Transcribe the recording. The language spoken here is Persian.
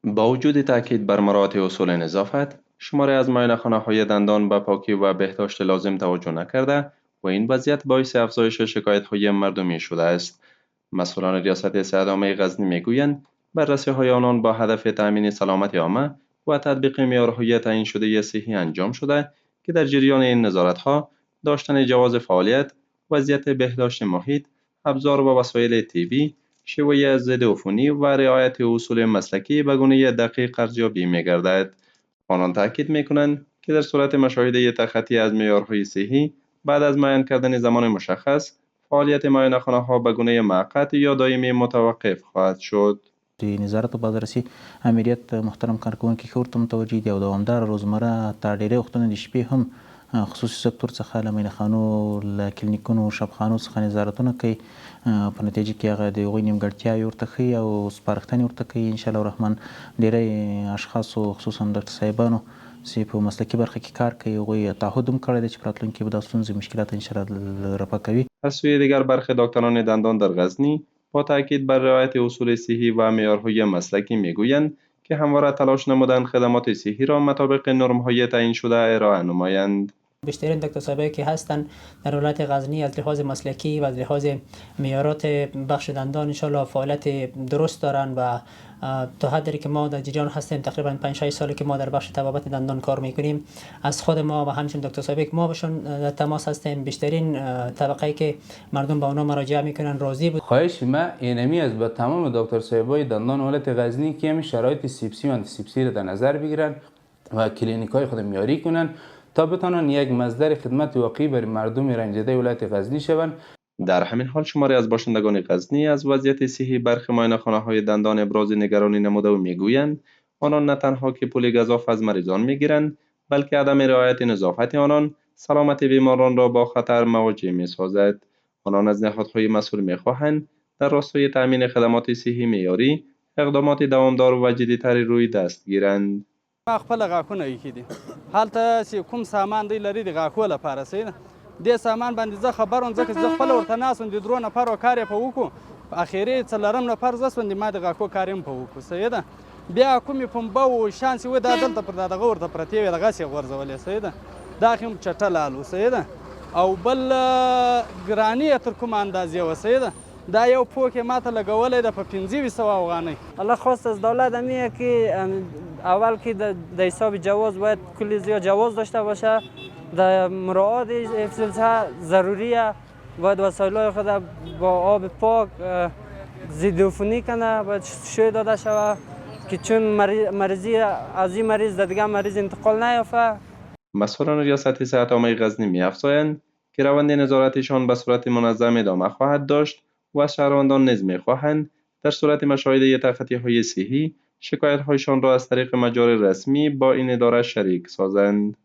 با وجود تاکید بر مراعات اصول نظافت، شماری از معاینه‌خانه‌های دندان به پاکی و بهداشت لازم توجه نکرده و این وضعیت باعث افزایش شکایت‌های مردمی شده است. مسئولان ریاست صحت عامه غزنی میگویند بررسی‌های آنان با هدف تأمین سلامت عامه و تطبیق معیارهای تعیین شده صحی انجام شده که در جریان این نظارت‌ها داشتن جواز فعالیت، وضعیت بهداشت محیط، ابزار و وسایل طبی، شیوه ضدعفونی و رعایت اصول مسلکی به گونه دقیق ارزیابی می‌گردد. آنان تاکید می‌کنند که در صورت مشاهده تخطی از معیارهای صحی بعد از معین کردن زمان مشخص، فعالیت معاینه‌خانه‌ها به گونه موقت یا دائمی متوقف خواهد شد. نظارت و بازرسی امریت محترم کارکوونکي ښه ورته متوجه دي او دوامداره روزمره حتی ډېری وختونه د شپې هم خصوصي سکتور څخه له معاینهخانو له کلینیکونو شفاخانو څخه نظارتونه کوي په نتیجه کې هغه د هغوی نیمګړتیاوې ورته ښیي او سپارښتنې ورته کوي انشاءالله الرحمن ډېری اشخاصو خصوصا ډاکټر صاحبانو چې په مسلکي برخه کې کار کوي هغوی تعهد هم کړی دی چې په راتلونکي کې به دا ستونزې مشکلات انشاءالله رفع کوي. از سوی دیگر برخی دکتران دندان در غزنی با تاکید بر رعایت اصول صحی و معیارهای مسلکی میگویند که همواره تلاش نمودند خدمات صحی را مطابق نرم‌های تعیین شده ارائه نمایند. بیشترین دکتر صاحبایی که هستند در ولایت غزنی از لحاظ مسلکی و از لحاظ معیارات بخش دندان انشالله فعالیت درست دارن و تا حدی که ما در جریان هستیم تقریبا 5-6 سالی که ما در بخش طبابت دندان کار میکنیم از خود ما و همچنین دکتر صاحبی که ما بهشون در تماس هستیم بیشترین طبقه‌ای که مردم به اونا مراجعه میکنن راضی بود. خواهش ما اینمی از با تمام دکتر صاحبای دندان ولایت غزنی که همین شرایط سیپسی و آنتیسپسی را در نظر بگیرن و کلینیکای خود معیاری کنن تا بتوانند یک مصدر خدمت واقعی برای مردم رنجیده ولایت غزنی شوند. در همین حال شماری از باشندگان غزنی از وضعیت صحی برخی معاینه‌خانه‌های دندان ابراز نگرانی نموده و میگویند آنان نه تنها که پول گزاف از مریضان میگیرند بلکه عدم رعایت نظافت آنان سلامت بیماران را با خطر مواجه میسازد. آنان از نهادهای مسئول میخواهند در راستای تأمین خدمات صحی معیاری اقدامات دوامدار و جدی‌تری روی دست گیرند. ما خپل غاښونه ایښي دي هلته چې کوم سامان دی لري د غاښو لپاره صحیح ده دې سامان باندې زه خبر وم ځکه چې زه خپله ورته ناست وم د درو نفرو کار یې په وکړو په اخري څلورم نفر زه سوم د ما د غاښو کار یې هم په وکړو صحیح ده بیا کومې پنبه و شیان چې وه دا دلته پر دغه ورته پرتې وې دغسې یې غورځولې صحیح ده دا خو هم چټه لال و صحیح ده او بل ګراني یې تر کومه اندازې وه صحیح ده دا یو پوک یې ماته لګولی ده په 2500 افغانۍ. الله خواست از دولت همیه که اول که در حساب جواز باید کلی زیاد جواز داشته باشه در مراعات سلسله ضروریه باید وسایل خود با آب پاک ضد عفونی کنه باید شوی داده شود که چون مریضی از این مریض در دیگه مریض انتقال نیافته. مسئولان ریاست صحت عامه غزنی می‌افزایند که روند نظارتشان به صورت منظم ادامه خواهد داشت و شهروندان نیز می‌خواهند در صورت مشاهده تخطی‌های صحی شکایت‌هایشان را از طریق مجاری رسمی با این اداره شریک سازند.